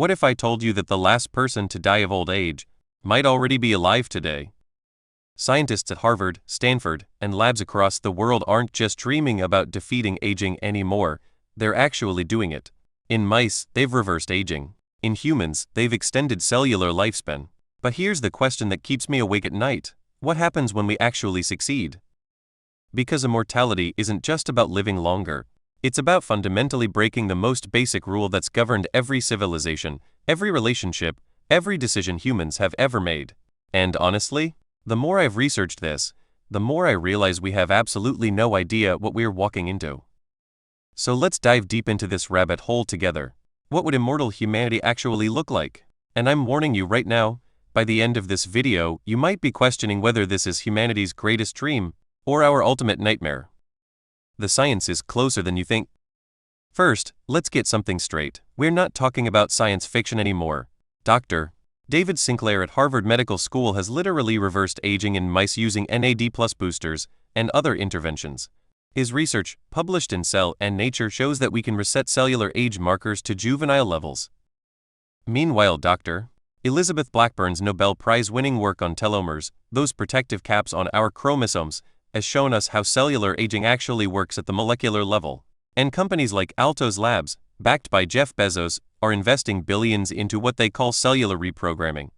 What if I told you that the last person to die of old age might already be alive today? Scientists at Harvard, Stanford, and labs across the world aren't just dreaming about defeating aging anymore, they're actually doing it. In mice, they've reversed aging. In humans, they've extended cellular lifespan. But here's the question that keeps me awake at night. What happens when we actually succeed? Because immortality isn't just about living longer. It's about fundamentally breaking the most basic rule that's governed every civilization, every relationship, every decision humans have ever made. And honestly, the more I've researched this, the more I realize we have absolutely no idea what we're walking into. So let's dive deep into this rabbit hole together. What would immortal humanity actually look like? And I'm warning you right now, by the end of this video, you might be questioning whether this is humanity's greatest dream or our ultimate nightmare. The science is closer than you think. First, let's get something straight. We're not talking about science fiction anymore. Dr. David Sinclair at Harvard Medical School has literally reversed aging in mice using NAD+ boosters and other interventions. His research, published in Cell and Nature, shows that we can reset cellular age markers to juvenile levels. Meanwhile, Dr. Elizabeth Blackburn's Nobel Prize-winning work on telomeres, those protective caps on our chromosomes, has shown us how cellular aging actually works at the molecular level. And companies like Altos Labs, backed by Jeff Bezos, are investing billions into what they call cellular reprogramming.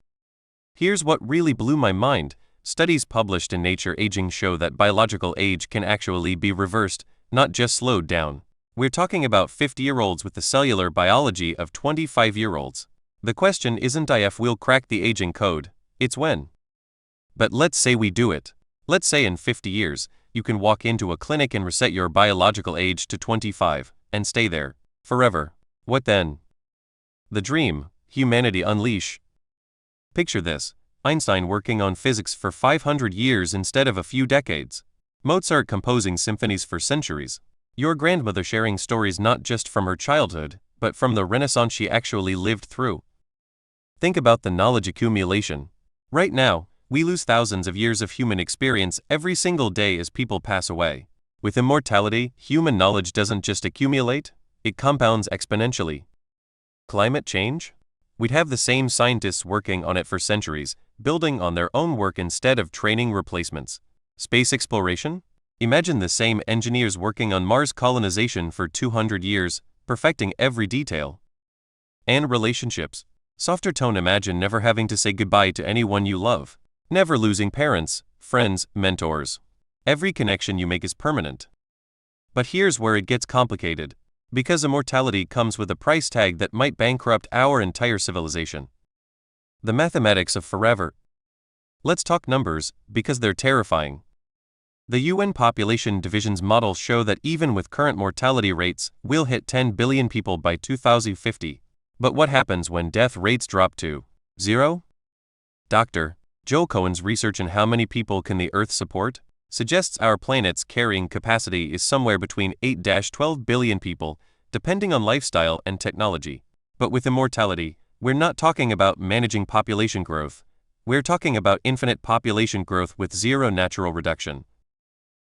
Here's what really blew my mind. Studies published in Nature Aging show that biological age can actually be reversed, not just slowed down. We're talking about 50-year-olds with the cellular biology of 25-year-olds. The question isn't if we'll crack the aging code, it's when. But let's say we do it. Let's say in 50 years, you can walk into a clinic and reset your biological age to 25, and stay there, forever. What then? The dream, humanity unleash. Picture this: Einstein working on physics for 500 years instead of a few decades. Mozart composing symphonies for centuries. Your grandmother sharing stories not just from her childhood, but from the Renaissance she actually lived through. Think about the knowledge accumulation. Right now, we lose thousands of years of human experience every single day as people pass away. With immortality, human knowledge doesn't just accumulate, it compounds exponentially. Climate change? We'd have the same scientists working on it for centuries, building on their own work instead of training replacements. Space exploration? Imagine the same engineers working on Mars colonization for 200 years, perfecting every detail. And relationships. Softer tone: imagine never having to say goodbye to anyone you love. Never losing parents, friends, mentors. Every connection you make is permanent. But here's where it gets complicated. Because immortality comes with a price tag that might bankrupt our entire civilization. The mathematics of forever. Let's talk numbers, because they're terrifying. The UN Population Division's models show that even with current mortality rates, we'll hit 10 billion people by 2050. But what happens when death rates drop to 0? Dr. Joel Cohen's research on how many people can the Earth support suggests our planet's carrying capacity is somewhere between 8-12 billion people, depending on lifestyle and technology. But with immortality, we're not talking about managing population growth. We're talking about infinite population growth with zero natural reduction.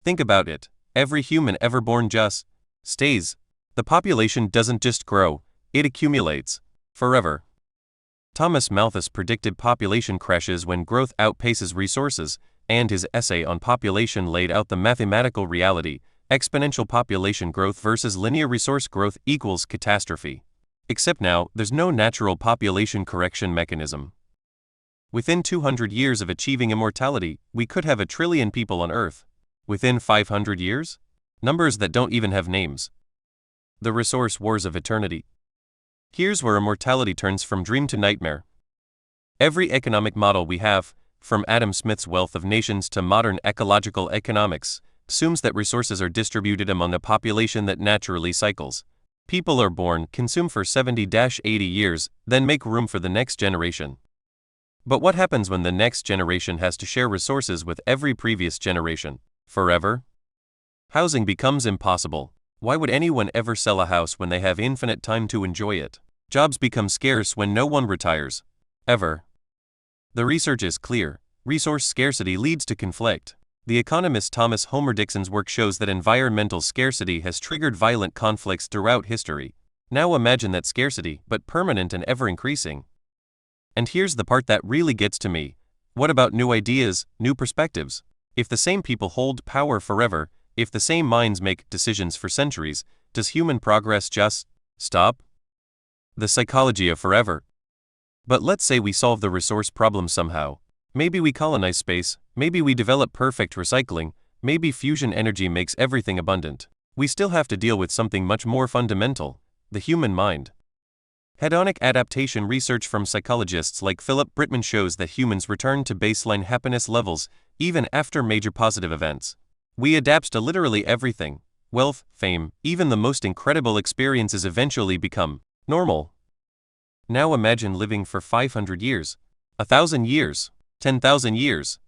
Think about it. Every human ever born just stays. The population doesn't just grow, it accumulates forever. Thomas Malthus predicted population crashes when growth outpaces resources, and his essay on population laid out the mathematical reality: exponential population growth versus linear resource growth equals catastrophe. Except now, there's no natural population correction mechanism. Within 200 years of achieving immortality, we could have 1 trillion people on Earth. Within 500 years? Numbers that don't even have names. The resource wars of eternity. Here's where immortality turns from dream to nightmare. Every economic model we have, from Adam Smith's Wealth of Nations to modern ecological economics, assumes that resources are distributed among a population that naturally cycles. People are born, consume for 70-80 years, then make room for the next generation. But what happens when the next generation has to share resources with every previous generation? Forever? Housing becomes impossible. Why would anyone ever sell a house when they have infinite time to enjoy it? Jobs become scarce when no one retires. Ever. The research is clear. Resource scarcity leads to conflict. The economist Thomas Homer Dixon's work shows that environmental scarcity has triggered violent conflicts throughout history. Now imagine that scarcity, but permanent and ever increasing. And here's the part that really gets to me. What about new ideas, new perspectives? If the same people hold power forever, if the same minds make decisions for centuries, does human progress just stop? The psychology of forever. But let's say we solve the resource problem somehow. Maybe we colonize space, maybe we develop perfect recycling, maybe fusion energy makes everything abundant. We still have to deal with something much more fundamental: the human mind. Hedonic adaptation research from psychologists like Philip Brittman shows that humans return to baseline happiness levels even after major positive events. We adapt to literally everything. Wealth, fame, even the most incredible experiences eventually become normal. Now imagine living for 500 years, 1,000 years, 10,000 years.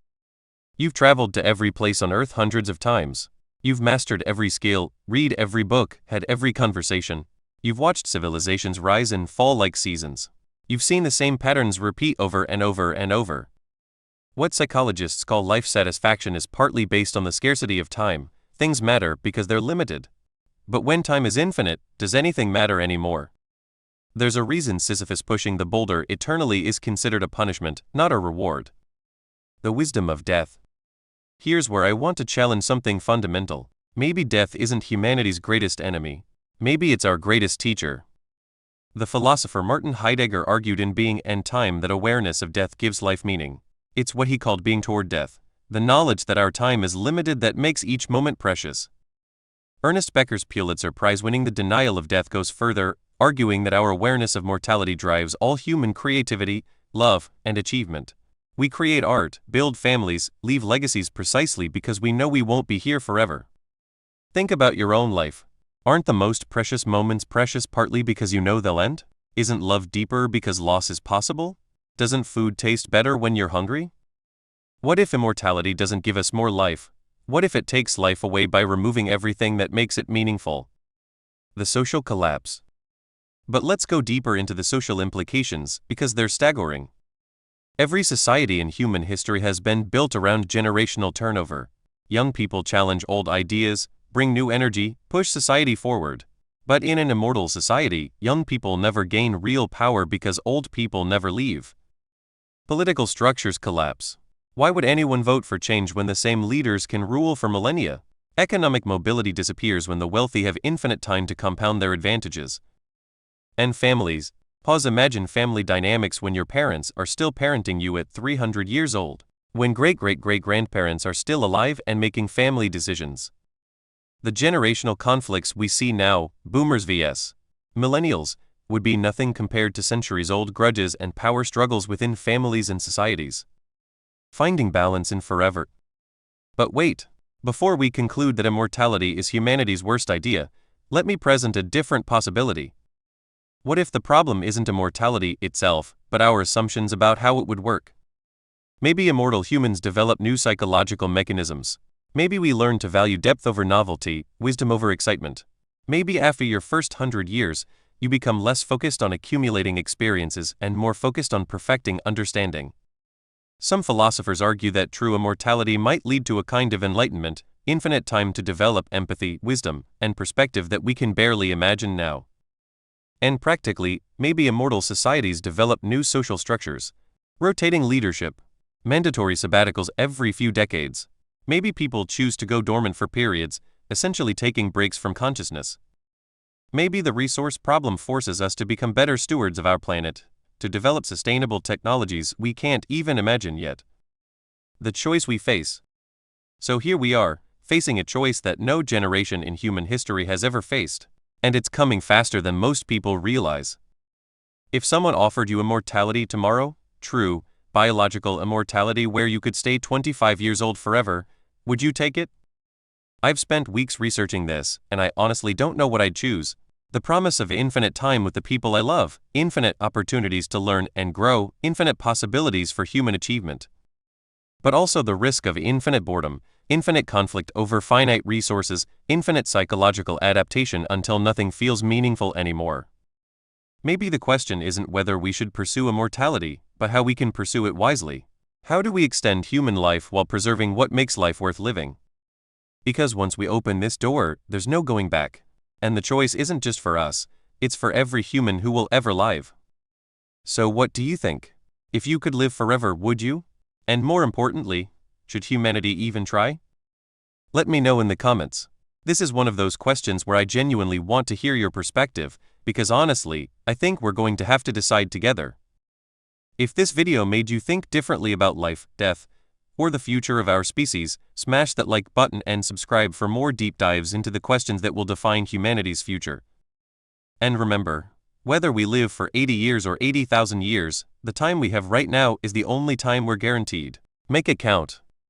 You've traveled to every place on Earth hundreds of times. You've mastered every skill, read every book, had every conversation. You've watched civilizations rise and fall like seasons. You've seen the same patterns repeat over and over and over. What psychologists call life satisfaction is partly based on the scarcity of time. Things matter because they're limited. But when time is infinite, does anything matter anymore? There's a reason Sisyphus pushing the boulder eternally is considered a punishment, not a reward. The wisdom of death. Here's where I want to challenge something fundamental. Maybe death isn't humanity's greatest enemy. Maybe it's our greatest teacher. The philosopher Martin Heidegger argued in Being and Time that awareness of death gives life meaning. It's what he called being toward death, the knowledge that our time is limited that makes each moment precious. Ernest Becker's Pulitzer Prize-winning The Denial of Death goes further, arguing that our awareness of mortality drives all human creativity, love, and achievement. We create art, build families, leave legacies precisely because we know we won't be here forever. Think about your own life. Aren't the most precious moments precious partly because you know they'll end? Isn't love deeper because loss is possible? Doesn't food taste better when you're hungry? What if immortality doesn't give us more life? What if it takes life away by removing everything that makes it meaningful? The social collapse. But let's go deeper into the social implications, because they're staggering. Every society in human history has been built around generational turnover. Young people challenge old ideas, bring new energy, push society forward. But in an immortal society, young people never gain real power because old people never leave. Political structures collapse. Why would anyone vote for change when the same leaders can rule for millennia? Economic mobility disappears when the wealthy have infinite time to compound their advantages. And families. Imagine family dynamics when your parents are still parenting you at 300 years old, when great-great-great-grandparents are still alive and making family decisions. The generational conflicts we see now, boomers vs. millennials, would be nothing compared to centuries-old grudges and power struggles within families and societies. Finding balance in forever. But wait, before we conclude that immortality is humanity's worst idea, let me present a different possibility. What if the problem isn't immortality itself, but our assumptions about how it would work? Maybe immortal humans develop new psychological mechanisms. Maybe we learn to value depth over novelty, wisdom over excitement. Maybe after your first 100 years, you become less focused on accumulating experiences and more focused on perfecting understanding. Some philosophers argue that true immortality might lead to a kind of enlightenment, infinite time to develop empathy, wisdom, and perspective that we can barely imagine now. And practically, maybe immortal societies develop new social structures, rotating leadership, mandatory sabbaticals every few decades. Maybe people choose to go dormant for periods, essentially taking breaks from consciousness. Maybe the resource problem forces us to become better stewards of our planet, to develop sustainable technologies we can't even imagine yet. The choice we face. So here we are, facing a choice that no generation in human history has ever faced, and it's coming faster than most people realize. If someone offered you immortality tomorrow, true, biological immortality where you could stay 25 years old forever, would you take it? I've spent weeks researching this, and I honestly don't know what I'd choose. The promise of infinite time with the people I love, infinite opportunities to learn and grow, infinite possibilities for human achievement. But also the risk of infinite boredom, infinite conflict over finite resources, infinite psychological adaptation until nothing feels meaningful anymore. Maybe the question isn't whether we should pursue immortality, but how we can pursue it wisely. How do we extend human life while preserving what makes life worth living? Because once we open this door, there's no going back. And the choice isn't just for us, It's for every human who will ever live. So what do you think? If you could live forever, would you? And more importantly, should humanity even try? Let me know in the comments. This is one of those questions where I genuinely want to hear your perspective, because honestly, I think we're going to have to decide together. If this video made you think differently about life, death, or the future of our species, smash that like button and subscribe for more deep dives into the questions that will define humanity's future. And remember, whether we live for 80 years or 80,000 years, the time we have right now is the only time we're guaranteed. Make it count.